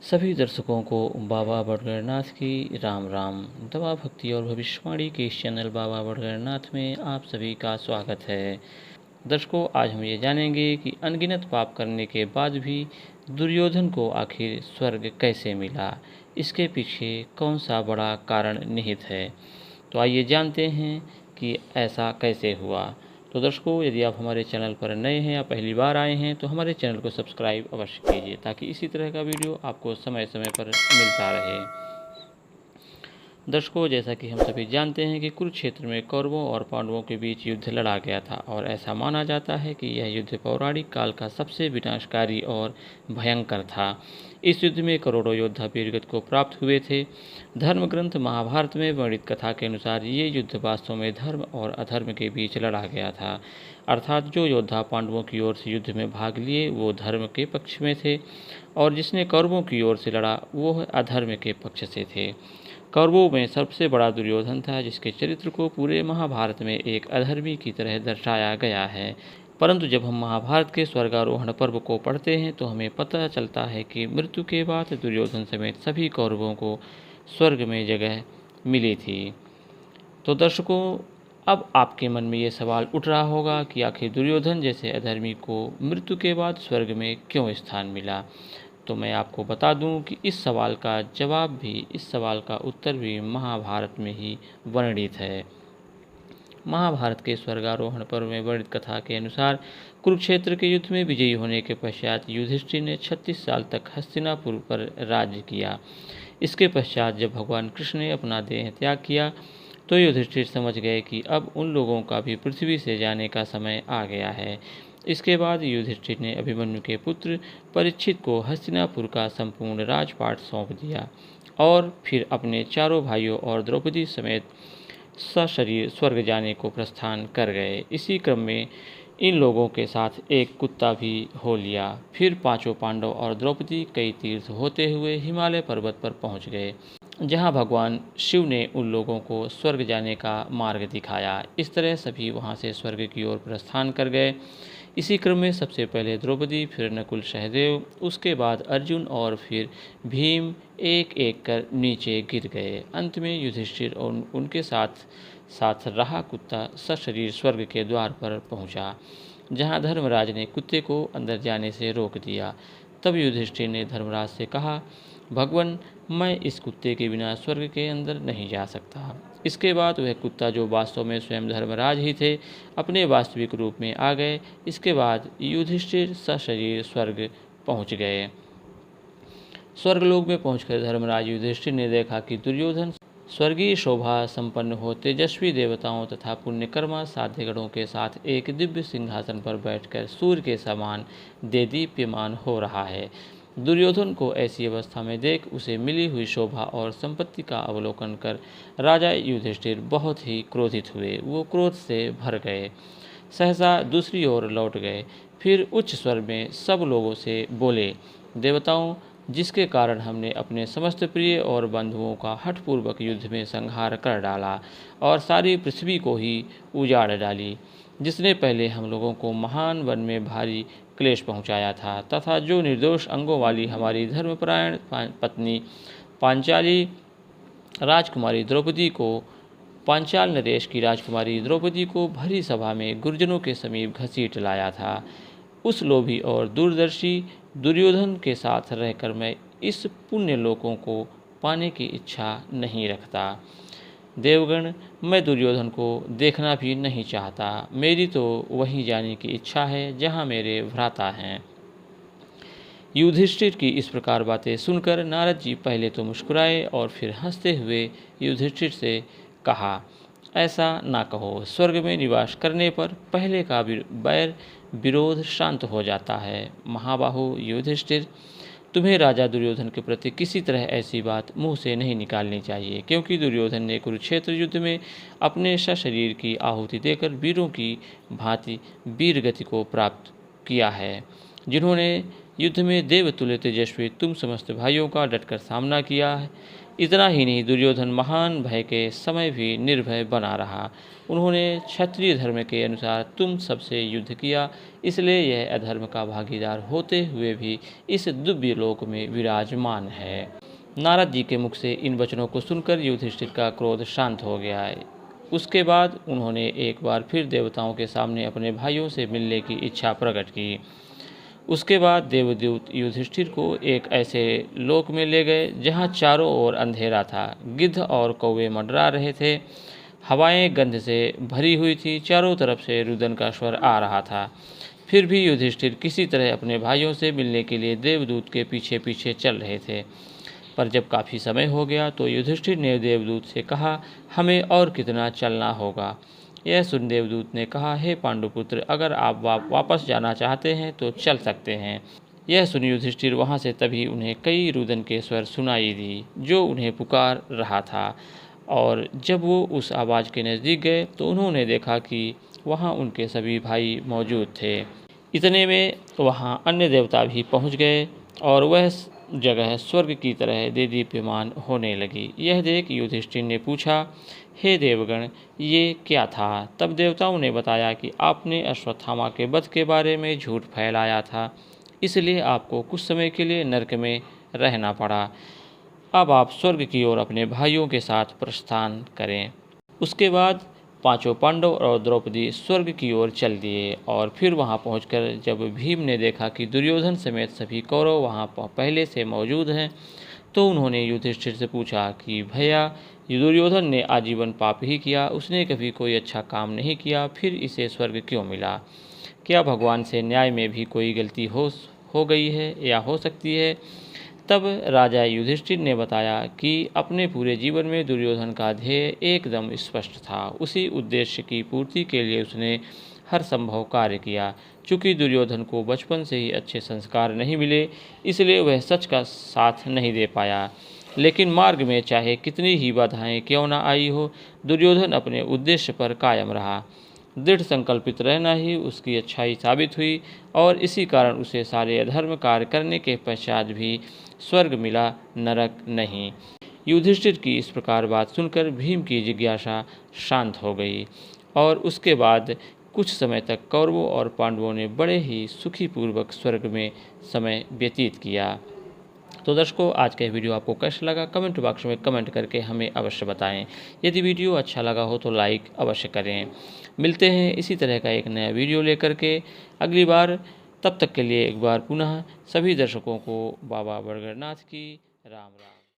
सभी दर्शकों को बाबा बड़गरनाथ की राम राम। दवा भक्ति और भविष्यवाणी के इस चैनल बाबा बड़गरनाथ में आप सभी का स्वागत है। दर्शकों, आज हम ये जानेंगे कि अनगिनत पाप करने के बाद भी दुर्योधन को आखिर स्वर्ग कैसे मिला, इसके पीछे कौन सा बड़ा कारण निहित है। तो आइए जानते हैं कि ऐसा कैसे हुआ। तो दर्शकों, यदि आप हमारे चैनल पर नए हैं या पहली बार आए हैं तो हमारे चैनल को सब्सक्राइब अवश्य कीजिए ताकि इसी तरह का वीडियो आपको समय समय पर मिलता रहे। दर्शकों, जैसा कि हम सभी जानते हैं कि कुरुक्षेत्र में कौरवों और पांडवों के बीच युद्ध लड़ा गया था और ऐसा माना जाता है कि यह युद्ध पौराणिक काल का सबसे विनाशकारी और भयंकर था। इस युद्ध में करोड़ों योद्धा वीरगति को प्राप्त हुए थे। धर्म ग्रंथ महाभारत में वर्णित कथा के अनुसार ये युद्ध वास्तव में धर्म और अधर्म के बीच लड़ा गया था। अर्थात जो योद्धा पांडवों की ओर से युद्ध में भाग लिए वो धर्म के पक्ष में थे और जिसने कौरवों की ओर से लड़ा वो अधर्म के पक्ष से थे। कौरवों में सबसे बड़ा दुर्योधन था, जिसके चरित्र को पूरे महाभारत में एक अधर्मी की तरह दर्शाया गया है। परंतु जब हम महाभारत के स्वर्गारोहण पर्व को पढ़ते हैं तो हमें पता चलता है कि मृत्यु के बाद दुर्योधन समेत सभी कौरवों को स्वर्ग में जगह मिली थी। तो दर्शकों, अब आपके मन में ये सवाल उठ रहा होगा कि आखिर दुर्योधन जैसे अधर्मी को मृत्यु के बाद स्वर्ग में क्यों स्थान मिला। तो मैं आपको बता दूं कि इस सवाल का जवाब भी, इस सवाल का उत्तर भी महाभारत में ही वर्णित है। महाभारत के स्वर्गारोहण पर्व में वर्णित कथा के अनुसार कुरुक्षेत्र के युद्ध में विजयी होने के पश्चात युधिष्ठिर ने 36 साल तक हस्तिनापुर पर राज्य किया। इसके पश्चात जब भगवान कृष्ण ने अपना देह त्याग किया तो युधिष्ठिर समझ गए कि अब उन लोगों का भी पृथ्वी से जाने का समय आ गया है। इसके बाद युधिष्ठिर ने अभिमन्यु के पुत्र परीक्षित को हस्तिनापुर का संपूर्ण राजपाट सौंप दिया और फिर अपने चारों भाइयों और द्रौपदी समेत सशरीर स्वर्ग जाने को प्रस्थान कर गए। इसी क्रम में इन लोगों के साथ एक कुत्ता भी हो लिया। फिर पांचों पांडव और द्रौपदी कई तीर्थ होते हुए हिमालय पर्वत पर पहुंच गए, जहां भगवान शिव ने उन लोगों को स्वर्ग जाने का मार्ग दिखाया। इस तरह सभी वहां से स्वर्ग की ओर प्रस्थान कर गए। इसी क्रम में सबसे पहले द्रौपदी, फिर नकुल सहदेव, उसके बाद अर्जुन और फिर भीम एक एक कर नीचे गिर गए। अंत में युधिष्ठिर और उनके साथ साथ रहा कुत्ता सशरीर स्वर्ग के द्वार पर पहुंचा, जहां धर्मराज ने कुत्ते को अंदर जाने से रोक दिया। तब युधिष्ठिर ने धर्मराज से कहा, भगवान, मैं इस कुत्ते के बिना स्वर्ग के अंदर नहीं जा सकता। इसके बाद वह कुत्ता, जो वास्तव में स्वयं धर्मराज ही थे, अपने वास्तविक रूप में आ गए। इसके बाद युधिष्ठिर सशरीर स्वर्ग पहुंच गए। स्वर्गलोक में पहुंचकर धर्मराज युधिष्ठिर ने देखा कि दुर्योधन स्वर्गीय शोभा संपन्न हो तेजस्वी देवताओं तथा पुण्यकर्मा साध्य गणों के साथ एक दिव्य सिंहासन पर बैठकर सूर्य के समान देदीप्यमान हो रहा है। दुर्योधन को ऐसी अवस्था में देख उसे मिली हुई शोभा और संपत्ति का अवलोकन कर राजा युधिष्ठिर बहुत ही क्रोधित हुए। वो क्रोध से भर गए, सहसा दूसरी ओर लौट गए। फिर उच्च स्वर में सब लोगों से बोले, देवताओं, जिसके कारण हमने अपने समस्त प्रिय और बंधुओं का हठपूर्वक युद्ध में संहार कर डाला और सारी पृथ्वी को ही उजाड़ डाली, जिसने पहले हम लोगों को महान वन में भारी क्लेश पहुंचाया था, तथा जो निर्दोष अंगों वाली हमारी धर्मपरायण पत्नी पांचाली राजकुमारी द्रौपदी को, पांचाल नरेश की राजकुमारी द्रौपदी को भरी सभा में गुर्जनों के समीप घसीट लाया था, उस लोभी और दूरदर्शी दुर्योधन के साथ रहकर मैं इस पुण्य लोकों को पाने की इच्छा नहीं रखता। देवगण, मैं दुर्योधन को देखना भी नहीं चाहता। मेरी तो वहीं जाने की इच्छा है जहां मेरे भ्राता हैं। युधिष्ठिर की इस प्रकार बातें सुनकर नारद जी पहले तो मुस्कुराए और फिर हंसते हुए युधिष्ठिर से कहा, ऐसा ना कहो। स्वर्ग में निवास करने पर पहले का बैर विरोध शांत हो जाता है। महाबाहु युधिष्ठिर, तुम्हें राजा दुर्योधन के प्रति किसी तरह ऐसी बात मुंह से नहीं निकालनी चाहिए, क्योंकि दुर्योधन ने कुरुक्षेत्र युद्ध में अपने सशरीर की आहुति देकर वीरों की भांति वीर गति को प्राप्त किया है, जिन्होंने युद्ध में देवतुल्य तेजस्वी तुम समस्त भाइयों का डटकर सामना किया है। इतना ही नहीं, दुर्योधन महान भय के समय भी निर्भय बना रहा। उन्होंने क्षत्रिय धर्म के अनुसार तुम सबसे युद्ध किया, इसलिए यह अधर्म का भागीदार होते हुए भी इस दिव्य लोक में विराजमान है। नारद जी के मुख से इन वचनों को सुनकर युधिष्ठिर का क्रोध शांत हो गया है। उसके बाद उन्होंने एक बार फिर देवताओं के सामने अपने भाइयों से मिलने की इच्छा प्रकट की। उसके बाद देवदूत युधिष्ठिर को एक ऐसे लोक में ले गए जहाँ चारों ओर अंधेरा था। गिद्ध और कौवे मंडरा रहे थे। हवाएं गंध से भरी हुई थी। चारों तरफ से रुदन का स्वर आ रहा था। फिर भी युधिष्ठिर किसी तरह अपने भाइयों से मिलने के लिए देवदूत के पीछे पीछे चल रहे थे। पर जब काफ़ी समय हो गया तो युधिष्ठिर ने देवदूत से कहा, हमें और कितना चलना होगा। यह सुन देवदूत ने कहा, हे पांडुपुत्र, अगर आप वापस जाना चाहते हैं तो चल सकते हैं। यह सुन युधिष्ठिर वहाँ से तभी उन्हें कई रुदन के स्वर सुनाई दी जो उन्हें पुकार रहा था। और जब वो उस आवाज़ के नज़दीक गए तो उन्होंने देखा कि वहाँ उनके सभी भाई मौजूद थे। इतने में वहाँ अन्य देवता भी पहुँच गए और वह जगह स्वर्ग की तरह देदीप्यमान होने लगी। यह देख युधिष्ठिर ने पूछा, हे देवगण, ये क्या था? तब देवताओं ने बताया कि आपने अश्वत्थामा के वध के बारे में झूठ फैलाया था, इसलिए आपको कुछ समय के लिए नरक में रहना पड़ा। अब आप स्वर्ग की ओर अपने भाइयों के साथ प्रस्थान करें। उसके बाद पांचों पांडव और द्रौपदी स्वर्ग की ओर चल दिए। और फिर वहां पहुंचकर जब भीम ने देखा कि दुर्योधन समेत सभी कौरव वहां पहले से मौजूद हैं, तो उन्होंने युधिष्ठिर से पूछा कि भैया, दुर्योधन ने आजीवन पाप ही किया, उसने कभी कोई अच्छा काम नहीं किया, फिर इसे स्वर्ग क्यों मिला? क्या भगवान से न्याय में भी कोई गलती हो गई है या हो सकती है? तब राजा युधिष्ठिर ने बताया कि अपने पूरे जीवन में दुर्योधन का ध्येय एकदम स्पष्ट था। उसी उद्देश्य की पूर्ति के लिए उसने हर संभव कार्य किया। चूँकि दुर्योधन को बचपन से ही अच्छे संस्कार नहीं मिले, इसलिए वह सच का साथ नहीं दे पाया। लेकिन मार्ग में चाहे कितनी ही बाधाएं क्यों न आई हो, दुर्योधन अपने उद्देश्य पर कायम रहा। दृढ़ संकल्पित रहना ही उसकी अच्छाई साबित हुई और इसी कारण उसे सारे अधर्म कार्य करने के पश्चात भी स्वर्ग मिला, नरक नहीं। युधिष्ठिर की इस प्रकार बात सुनकर भीम की जिज्ञासा शांत हो गई और उसके बाद कुछ समय तक कौरवों और पांडवों ने बड़े ही सुखीपूर्वक स्वर्ग में समय व्यतीत किया। तो दर्शकों, आज का वीडियो आपको कैसा लगा कमेंट बॉक्स में कमेंट करके हमें अवश्य बताएं। यदि वीडियो अच्छा लगा हो तो लाइक अवश्य करें। मिलते हैं इसी तरह का एक नया वीडियो लेकर के अगली बार। तब तक के लिए एक बार पुनः सभी दर्शकों को बाबा बड़गरनाथ की राम राम।